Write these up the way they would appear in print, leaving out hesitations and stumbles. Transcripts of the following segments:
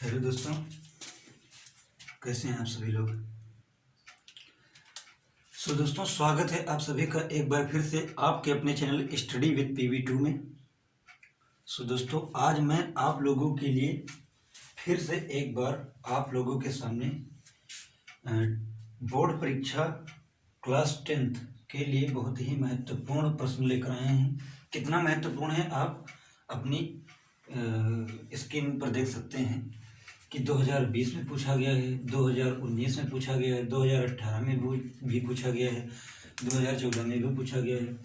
Hello दोस्तों, कैसे हैं आप सभी लोग। दोस्तों, स्वागत है आप सभी का एक बार फिर से आपके अपने चैनल स्टडी विद PV2 में। दोस्तों, आज मैं आप लोगों के लिए फिर से एक बार आप लोगों के सामने बोर्ड परीक्षा क्लास 10th के लिए बहुत ही महत्वपूर्ण प्रश्न लेकर आए हैं। कितना महत्वपूर्ण है आप अपनी स्क्रीन पर देख सकते हैं कि 2020 में पूछा गया है, 2019 में पूछा गया है, 2018 में भी पूछा गया है, 2014 में भी पूछा गया है।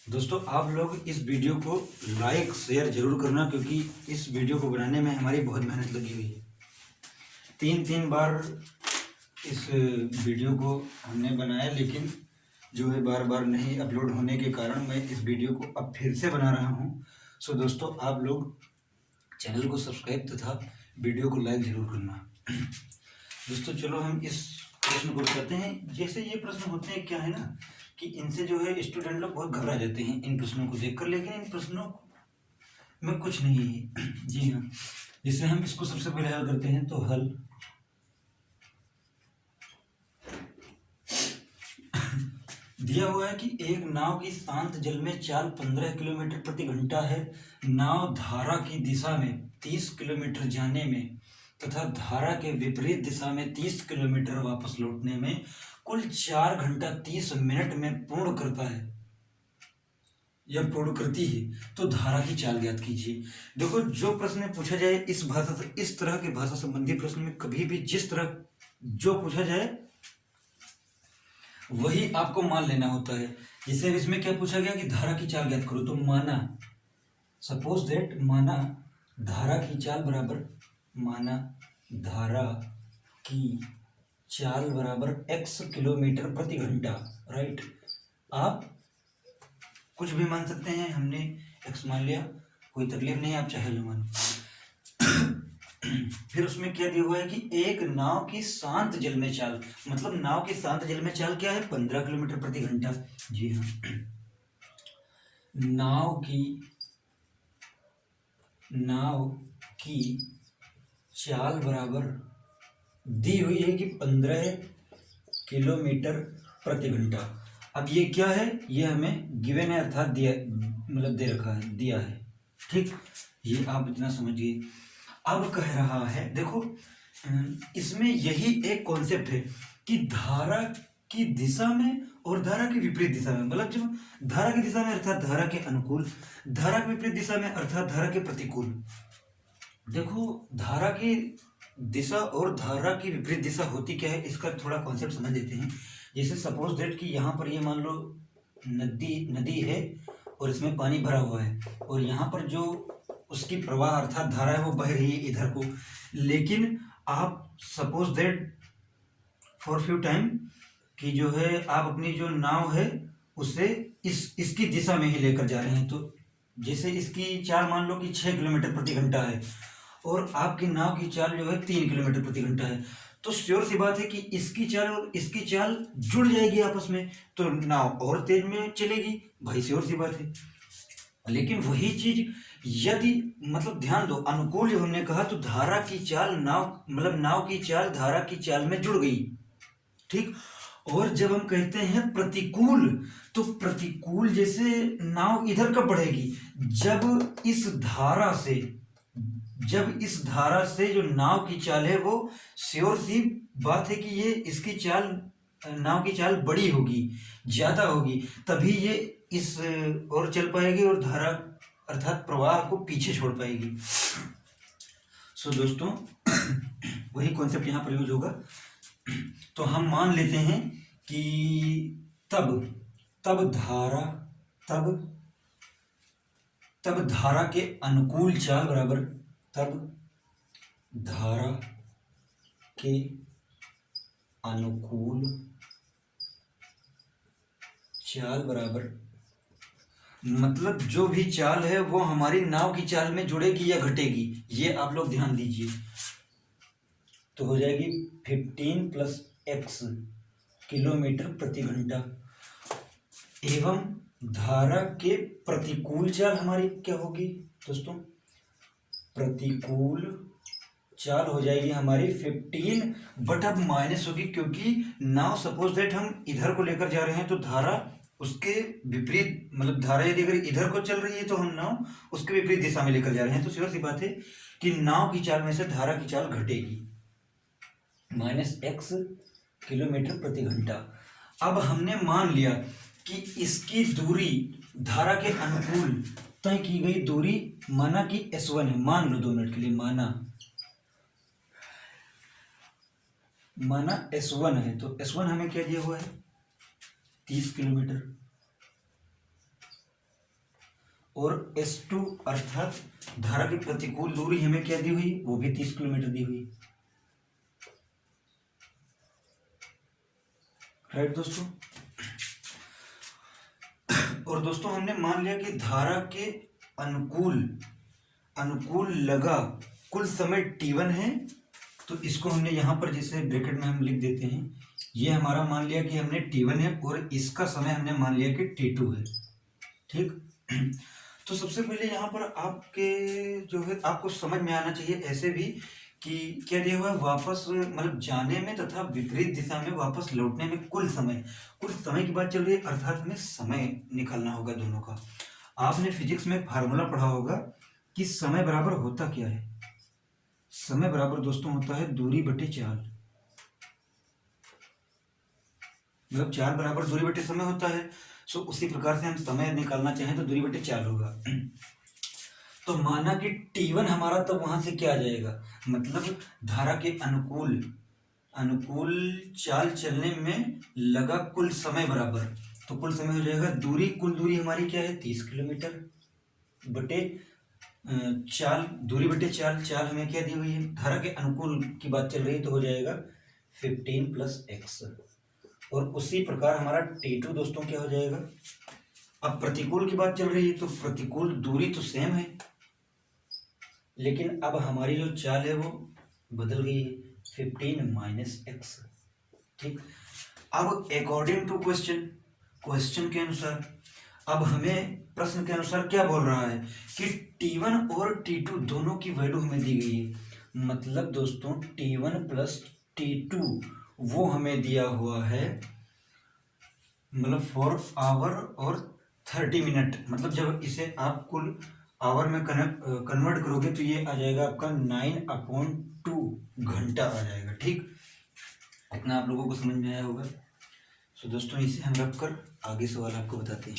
दोस्तों, आप लोग इस वीडियो को लाइक शेयर जरूर करना, क्योंकि इस वीडियो को बनाने में हमारी बहुत मेहनत लगी हुई है। तीन बार इस वीडियो को हमने बनाया, लेकिन जो है बार बार नहीं अपलोड होने के कारण मैं इस वीडियो को अब फिर से बना रहा हूँ। दोस्तों, आप लोग चैनल को सब्सक्राइब तथा वीडियो को लाइक जरूर करना। दोस्तों, चलो हम इस प्रश्न को करते हैं। जैसे ये प्रश्न होते हैं, क्या है ना कि इनसे जो है स्टूडेंट लोग बहुत घबरा जाते हैं इन प्रश्नों को देखकर, लेकिन इन प्रश्नों में कुछ नहीं है। जी हाँ, जैसे हम इसको सबसे पहले हल करते हैं, तो हल दिया हुआ है कि एक नाव की शांत जल में चाल 15 किलोमीटर प्रति घंटा है। नाव धारा की दिशा में 30 किलोमीटर जाने में तथा धारा के विपरीत दिशा में 30 किलोमीटर वापस लौटने में कुल 4 घंटा 30 मिनट में पूर्ण करता है या पूर्ण करती है, तो धारा की चाल ज्ञात कीजिए। देखो, जो प्रश्न पूछा जाए इस भाषा से, इस तरह के भाषा संबंधी प्रश्न में कभी भी जिस तरह जो पूछा जाए वही आपको मान लेना होता है। जैसे इसमें क्या पूछा गया कि धारा की चाल ज्ञात करो, तो माना, सपोज दैट, माना धारा की चाल बराबर, माना धारा की चाल बराबर x किलोमीटर प्रति घंटा। राइट, आप कुछ भी मान सकते हैं, हमने x मान लिया, कोई तकलीफ नहीं, आप चाहे जो मानो। फिर उसमें क्या दिया हुआ है कि एक नाव की शांत जल में चाल, मतलब नाव की शांत जल में चाल क्या है, 15 किलोमीटर प्रति घंटा। जी हाँ, नाव की चाल बराबर दी हुई है कि 15 किलोमीटर प्रति घंटा। अब ये क्या है, ये हमें गिवन है, अर्थात दिया, मतलब दे रखा है, दिया है। ठीक, ये आप इतना समझिए। अब कह रहा है, देखो इसमें यही एक कॉन्सेप्ट है कि धारा की दिशा में और धारा की विपरीत दिशा में, मतलब जब धारा की दिशा में अर्थात धारा के अनुकूल, धारा की विपरीत दिशा में अर्थात धारा के प्रतिकूल। देखो, धारा की दिशा और धारा की विपरीत दिशा होती क्या है, इसका थोड़ा कॉन्सेप्ट समझ लेते हैं। जैसे सपोज दैट कि यहाँ पर ये मान लो नदी है और इसमें पानी भरा हुआ है, और यहाँ पर जो उसकी प्रवाह अर्थात धारा है वो बह रही है इधर को, लेकिन आप suppose that for few time कि जो है आप अपनी जो नाव है उसे इसकी दिशा में ही लेकर जा रहे हैं। तो जैसे इसकी चाल मान लो कि 6 किलोमीटर प्रति घंटा है और आपकी नाव की चाल जो है 3 किलोमीटर प्रति घंटा है, तो श्योर सी बात है कि इसकी चाल और इसकी चाल जुड़ जाएगी आपस में, तो नाव और तेज में चलेगी, भाई श्योर सी बात है। लेकिन वही चीज यदि, मतलब ध्यान दो, अनुकूल जो हमने कहा, तो धारा की चाल नाव की चाल धारा की चाल में जुड़ गई। ठीक, और जब हम कहते हैं प्रतिकूल, तो प्रतिकूल जैसे नाव इधर कब बढ़ेगी, जब इस धारा से जो नाव की चाल है वो श्योर सी बात है कि ये इसकी चाल, नाव की चाल बड़ी होगी, ज्यादा होगी, तभी ये इस और चल पाएगी और धारा अर्थात प्रवाह को पीछे छोड़ पाएगी। दोस्तों, वही कॉन्सेप्ट यहाँ पर यूज होगा। तो हम मान लेते हैं कि तब धारा के अनुकूल चाल बराबर, तब धारा के अनुकूल चाल बराबर, मतलब जो भी चाल है वो हमारी नाव की चाल में जुड़ेगी या घटेगी, ये आप लोग ध्यान दीजिए। तो हो जाएगी 15 + x किलोमीटर प्रति घंटा, एवं धारा के प्रतिकूल चाल हमारी क्या होगी दोस्तों, प्रतिकूल चाल हो जाएगी हमारी 15, बट अब माइनस होगी, क्योंकि नाउ सपोज दैट हम इधर को लेकर जा रहे हैं तो धारा उसके विपरीत, मतलब धारा यदि अगर इधर को चल रही है तो हम नाव उसके विपरीत दिशा में लेकर जा रहे हैं, तो सीधी सी बात है कि नाव की चाल में से धारा की चाल घटेगी, -x किलोमीटर प्रति घंटा। अब हमने मान लिया कि इसकी दूरी धारा के अनुकूल तय की गई दूरी माना कि S1 है, मान लो 2 मिनट के लिए, माना S1 है, तो S1 हमें क्या दिया हुआ है 30 किलोमीटर, और S2 अर्थात धारा की प्रतिकूल दूरी हमें क्या दी हुई, वो भी 30 किलोमीटर दी हुई, राइट दोस्तों। और दोस्तों हमने मान लिया कि धारा के अनुकूल लगा कुल समय T1 है, तो इसको हमने यहाँ पर जैसे ब्रैकेट में हम लिख देते हैं, ये हमारा मान लिया कि हमने T1 है और इसका समय हमने मान लिया कि T2 है, ठीक। तो सबसे पहले यहाँ पर आपके जो है आपको समझ में आना चाहिए ऐसे भी कि क्या दिया हुआ है, वापस मतलब जाने में तथा विपरीत दिशा में वापस लौटने में कुल समय की बात चल रही है, अर्थात हमें समय निकालना होगा दोनों का। आपने फिजिक्स में फार्मूला पढ़ा होगा कि समय बराबर होता क्या है, समय बराबर दोस्तों होता है दूरी बटे चाल, मतलब चाल बराबर दूरी बटे समय होता है। सो उसी प्रकार से हम समय निकालना चाहें तो दूरी बटे चाल होगा। तो माना कि T1 हमारा तब वहां से क्या आ जाएगा, मतलब धारा के अनुकूल चाल चलने में लगा कुल समय बराबर, तो कुल समय हो जाएगा कुल दूरी हमारी क्या है 30 किलोमीटर बटे चाल, दूरी बटे चाल, चाल हमें क्या दी हुई है, धारा के अनुकूल की बात चल रही है तो हो जाएगा 15 + x, और उसी प्रकार हमारा T2 दोस्तों क्या हो जाएगा, अब प्रतिकूल की बात चल रही है तो प्रतिकूल दूरी तो सेम है, लेकिन अब हमारी जो चाल है वो बदल गई है, 15 - x, ठीक। अब अकॉर्डिंग टू क्वेश्चन के अनुसार, अब हमें प्रश्न के अनुसार क्या बोल रहा है कि T1 और T2 दोनों की वैल्यू हमें दी गई है, मतलब दोस्तों T1 + T2 वो हमें दिया हुआ है, मतलब 4 आवर और 30 मिनट, मतलब जब इसे आप कुल आवर में कन्वर्ट करोगे तो ये आ जाएगा आपका 9/2 घंटा आ जाएगा, ठीक। इतना आप लोगों को समझ में आया होगा। सो दोस्तों इसे हम रखकर आगे सवाल आपको बताते हैं।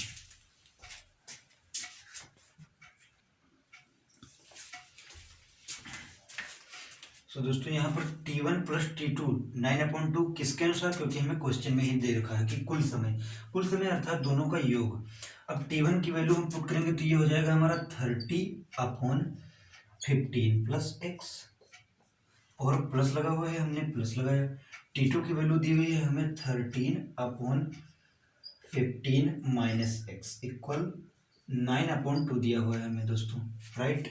सो दोस्तों यहाँ पर T1 + T2 9/2 किसके अनुसार, क्योंकि हमें क्वेश्चन में ही दे रखा है कि कुल समय अर्थात दोनों का योग। अब T1 की वैल्यू हम पुट करेंगे तो ये हो जाएगा हमारा 30/15 + x, और प्लस लगा हुआ है, हमने प्लस लगाया। T2 की वैल्यू दी हुई है हमें 13/15 - x इक्वल 9/2 दिया हुआ है हमें दोस्तों, राइट।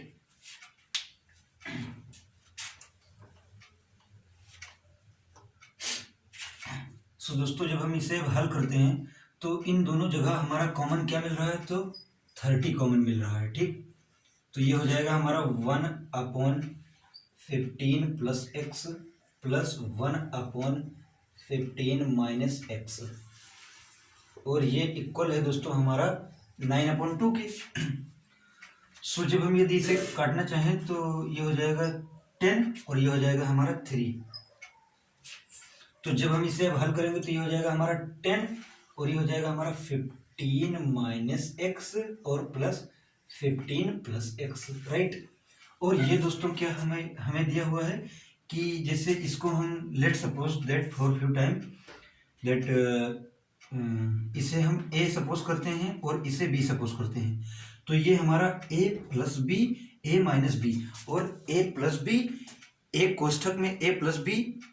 सो दोस्तों जब हम इसे हल करते हैं तो इन दोनों जगह हमारा कॉमन क्या मिल रहा है, तो 30 कॉमन मिल रहा है, ठीक। तो ये हो जाएगा हमारा 1/15 + x + 1/15 - x, और ये इक्वल है दोस्तों हमारा 9/2 के। सो जब हम यदि इसे काटना चाहें तो ये हो जाएगा 10 और ये हो जाएगा हमारा 3, तो जब हम इसे अब हल करेंगे तो ये हो जाएगा हमारा 10 और ये हो जाएगा हमारा 15 - x और प्लस 15 + x, राइट। और ये दोस्तों क्या हमें दिया हुआ है कि जैसे इसको हम let suppose that for few time that इसे हम a सपोज करते हैं और इसे b सपोज करते हैं, तो ये हमारा a + b a - b और a + b एक कोष्ठक में a + b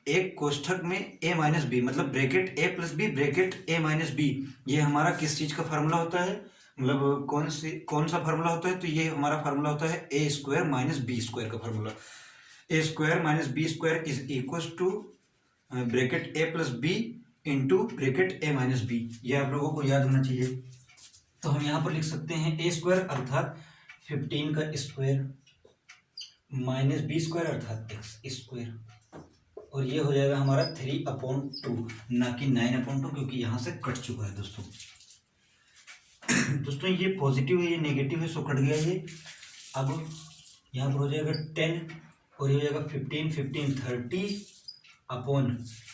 एक कोष्ठक में a - b, मतलब bracket a + b bracket a - b, ये हमारा किस चीज का फार्मूला होता है, मतलब कौन सा फार्मूला होता है, तो ये हमारा फार्मूला होता है a² - b² का formula. a² - b² is equal to bracket a + b into bracket a - b, ये आप लोगों को याद होना चाहिए। तो हम यहाँ पर लिख सकते हैं a² अर्थात 15 का स्क्वायर माइनस बी स्क्वायर अर्थात एक्स स्क्वायर, और ये हो जाएगा हमारा 3/2, ना कि 9/2, क्योंकि यहाँ से कट चुका है दोस्तों। दोस्तों ये पॉजिटिव है, ये नेगेटिव है, सो कट गया ये। अब यहाँ पर हो जाएगा 10 और ये हो जाएगा 15, 15 30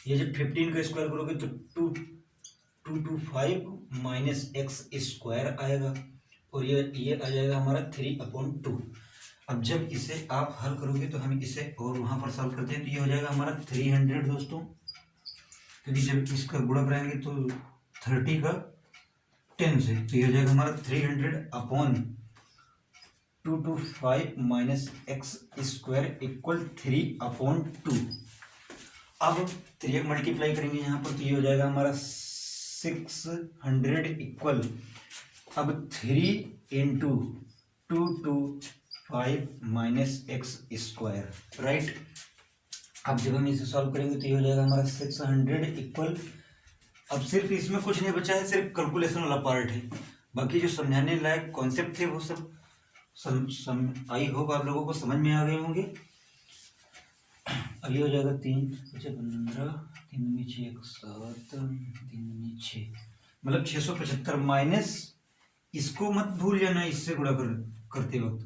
ये जब 15 का स्क्वायर करोगे तो 225 माइनस एक्स स्क्वायर आएगा, और ये आ जाएगा हमारा 3/2। अब जब इसे आप हल करोगे तो हम इसे और वहाँ पर सॉल्व करते हैं, तो ये हो जाएगा हमारा 300 दोस्तों, क्योंकि जब इसका गुणा कराएंगे तो 30 का 10 से, तो ये हो जाएगा हमारा 300/225 माइनस एक्स स्क्वायर इक्वल 3/2। अब 3 मल्टीप्लाई करेंगे यहाँ पर, तो ये हो जाएगा हमारा 600 इक्वल, अब 3 into 225 minus x square, right. अब जब हम इसे सॉल्व करेंगे तो ये हो जाएगा हमारा 600 इक्वल, अब सिर्फ इसमें कुछ नहीं बचा है, सिर्फ कैलकुलेशन वाला पार्ट है, बाकी जो समझाने लायक कॉन्सेप्ट थे वो सब आई होप आप लोगों को समझ में आ गए होंगे। अब ये हो जाएगा 3 × 15, 3 × 6 7, 3 × 6 मतलब 675 माइनस, इसको मत भूल जाना इससे गुणा करते वक्त,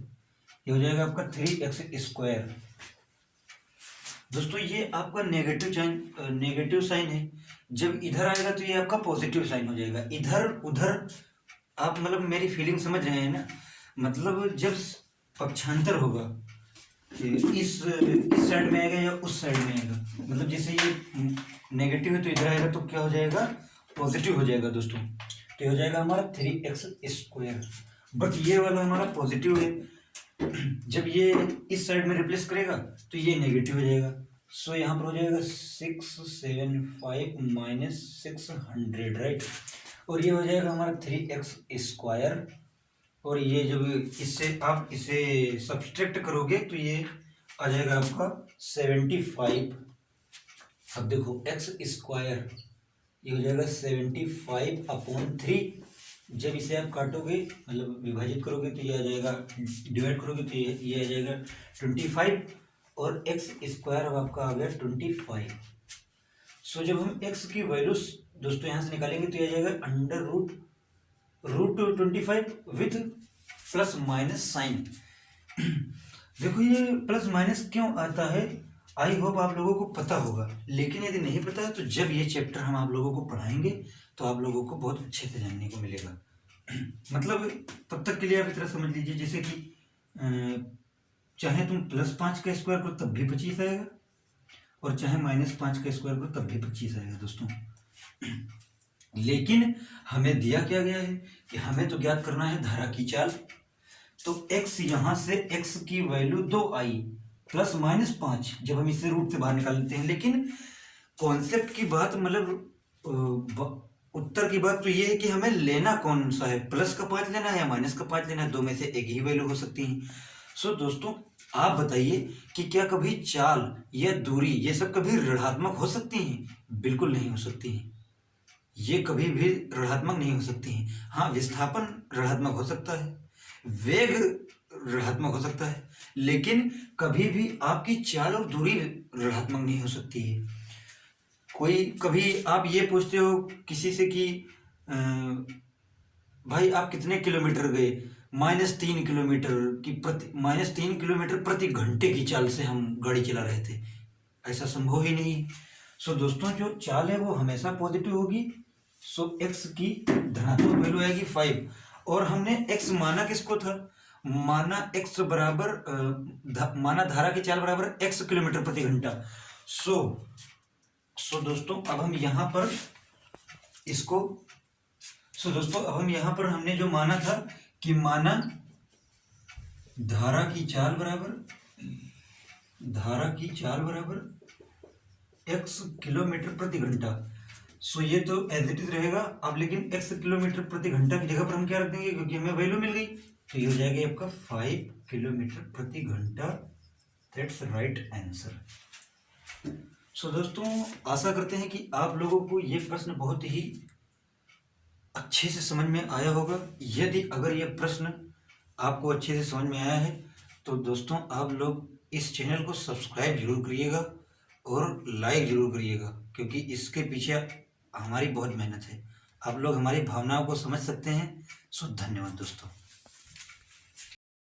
ये हो जाएगा आपका 3x²। दोस्तों ये आपका नेगेटिव साइन है, जब इधर आएगा तो ये आपका पॉजिटिव साइन हो जाएगा। इधर उधर आप मतलब मेरी फीलिंग समझ रहे हैं ना, मतलब जब पक्षांतर होगा इस साइड में आएगा या उस साइड में आएगा, मतलब जैसे ये नेगेटिव है तो इधर आएगा तो क्या हो जाएगा, पॉजिटिव हो जाएगा दोस्तों, तो ये हो जाएगा हमारा 3x²। बट ये वाला हमारा पॉजिटिव है, जब ये इस साइड में रिप्लेस करेगा तो ये नेगेटिव हो जाएगा, सो यहाँ पर हो जाएगा 675 माइनस 600, राइट, और ये हो जाएगा हमारा 3x², और ये जब इससे आप इसे सब्सट्रैक्ट करोगे तो ये आ जाएगा आपका 75। अब देखो x², ये हो जाएगा 75/3, जब इसे आप काटोगे मतलब विभाजित करोगे तो ये आ जाएगा, डिवाइड करोगे तो ये आ जाएगा 25, और x² अब आपका आ गया 25। सो जब हम x की वैल्यूज दोस्तों यहाँ से निकालेंगे तो ये आ जाएगा √25 विथ प्लस माइनस साइन। देखो ये प्लस माइनस क्यों आता है, आई होप आप लोगों को पता होगा, लेकिन यदि नहीं पता है तो जब ये चैप्टर हम आप लोगों को पढ़ाएंगे तो आप लोगों को बहुत अच्छे से जानने को मिलेगा। मतलब तब तक के लिए आप इतना समझ लीजिए, जैसे कि चाहे तुम +5 का स्क्वायर करो तब भी 25 आएगा, और चाहे -5 का स्क्वायर करो तब भी 25 आएगा दोस्तों। लेकिन हमें दिया क्या गया है कि हमें तो ज्ञात करना है धारा की चाल, तो x यहाँ से x की वैल्यू 2 आई +-5, जब हम इसे रूट से बाहर निकाल लेते हैं। लेकिन कॉन्सेप्ट की बात मतलब उत्तर की बात तो ये है कि हमें लेना कौन सा है, प्लस का 5 लेना है या माइनस का 5 लेना है, दो में से एक ही वैल्यू हो सकती है। सो दोस्तों आप बताइए कि क्या कभी चाल या दूरी ये सब कभी ऋणात्मक हो सकती हैं? बिल्कुल नहीं हो सकती हैं, ये कभी भी ऋणात्मक नहीं हो सकती हैं। हाँ, विस्थापन ऋणात्मक हो सकता है, वेग ऋणात्मक हो सकता है, लेकिन कभी भी आपकी चाल और दूरी ऋणात्मक नहीं हो सकती है। कोई कभी आप ये पूछते हो किसी से कि भाई आप कितने किलोमीटर गए, -3 किलोमीटर -3 किलोमीटर प्रति घंटे की चाल से हम गाड़ी चला रहे थे, ऐसा संभव ही नहीं। सो दोस्तों जो चाल है वो हमेशा पॉजिटिव होगी। सो x की धनात्मक वैल्यू आएगी 5, और हमने x माना किसको था, माना x बराबर माना धारा की चाल बराबर x किलोमीटर प्रति घंटा। सो दोस्तों अब हम यहाँ पर इसको दोस्तों अब हम यहाँ पर हमने जो माना था कि माना धारा की चाल बराबर x किलोमीटर प्रति घंटा। सो ये तो एज इट इज रहेगा अब, लेकिन x किलोमीटर प्रति घंटा की जगह पर हम क्या रख देंगे, क्योंकि हमें वैल्यू मिल गई, तो ये हो जाएगा आपका 5 किलोमीटर प्रति घंटा। That's right answer. सो दोस्तों आशा करते हैं कि आप लोगों को ये प्रश्न बहुत ही अच्छे से समझ में आया होगा। यदि अगर यह प्रश्न आपको अच्छे से समझ में आया है तो दोस्तों आप लोग इस चैनल को सब्सक्राइब जरूर करिएगा और लाइक जरूर करिएगा, क्योंकि इसके पीछे हमारी बहुत मेहनत है। आप लोग हमारी भावनाओं को समझ सकते हैं। सो धन्यवाद दोस्तों।